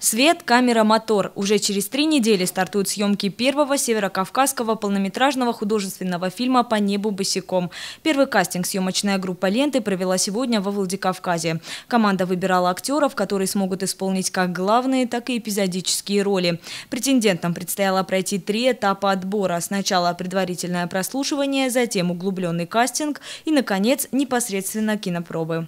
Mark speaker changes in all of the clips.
Speaker 1: Свет, камера, мотор. Уже через 3 недели стартуют съемки первого северокавказского полнометражного художественного фильма «По небу босиком». Первый кастинг съемочная группа «Ленты» провела сегодня во Владикавказе. Команда выбирала актеров, которые смогут исполнить как главные, так и эпизодические роли. Претендентам предстояло пройти 3 этапа отбора. Сначала предварительное прослушивание, затем углубленный кастинг и, наконец, непосредственно кинопробы.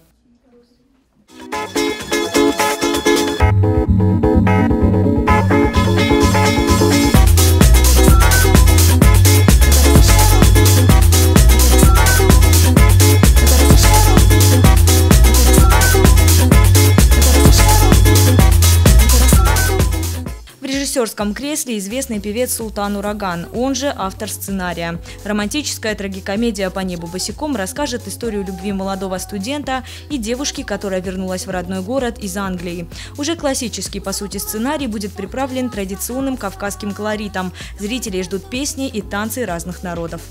Speaker 1: В режиссерском кресле известный певец Султан Ураган, он же автор сценария. Романтическая трагикомедия «По небу босиком» расскажет историю любви молодого студента и девушки, которая вернулась в родной город из Англии. Уже классический, по сути, сценарий будет приправлен традиционным кавказским колоритом. Зрителей ждут песни и танцы разных народов.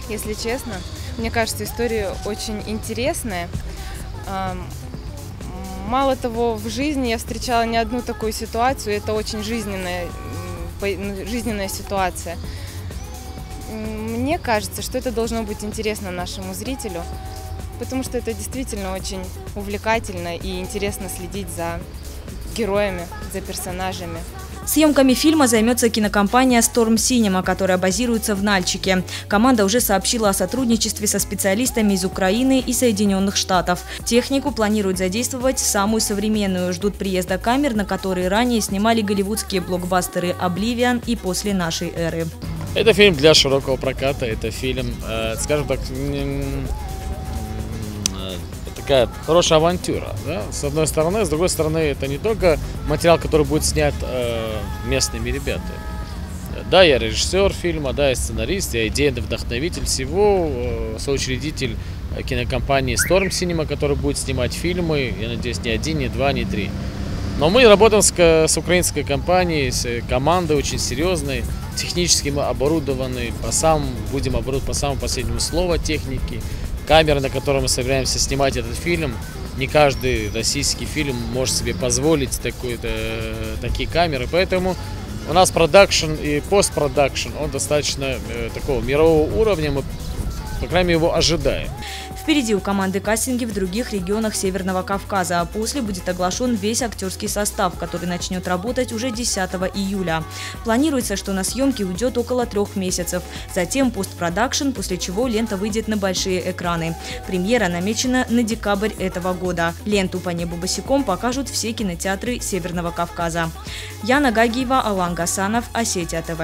Speaker 2: Если честно, мне кажется, история очень интересная. Мало того, в жизни я встречала не одну такую ситуацию, это очень жизненная ситуация. Мне кажется, что это должно быть интересно нашему зрителю, потому что это действительно очень увлекательно и интересно следить за героями, за персонажами.
Speaker 1: Съемками фильма займется кинокомпания Storm Cinema, которая базируется в Нальчике. Команда уже сообщила о сотрудничестве со специалистами из Украины и Соединенных Штатов. Технику планируют задействовать самую современную. Ждут приезда камер, на которые ранее снимали голливудские блокбастеры «Обливион» и «После нашей эры».
Speaker 3: Это фильм для широкого проката. Это фильм, скажем так, такая хорошая авантюра, да? С одной стороны, с другой стороны, это не только материал, который будет снят местными ребятами. Да, я режиссер фильма, да, я сценарист, я идейный вдохновитель всего, соучредитель кинокомпании Storm Cinema, который будет снимать фильмы, я надеюсь, не 1, не 2, не 3. Но мы работаем с украинской компанией, с командой очень серьезной, технически мы оборудованы, будем оборудованы по самому последнему слову техники. Камера, на которой мы собираемся снимать этот фильм, не каждый российский фильм может себе позволить такие камеры, поэтому у нас продакшн и постпродакшн, он достаточно такого мирового уровня, мы, по крайней мере, его ожидаем.
Speaker 1: Впереди у команды кастинги в других регионах Северного Кавказа, а после будет оглашен весь актерский состав, который начнет работать уже 10 июля. Планируется, что на съемки уйдет около 3 месяцев. Затем постпродакшн, после чего лента выйдет на большие экраны. Премьера намечена на декабрь этого года. Ленту «По небу босиком» покажут все кинотеатры Северного Кавказа. Яна Гагиева, Алан Гасанов, Осетия ТВ.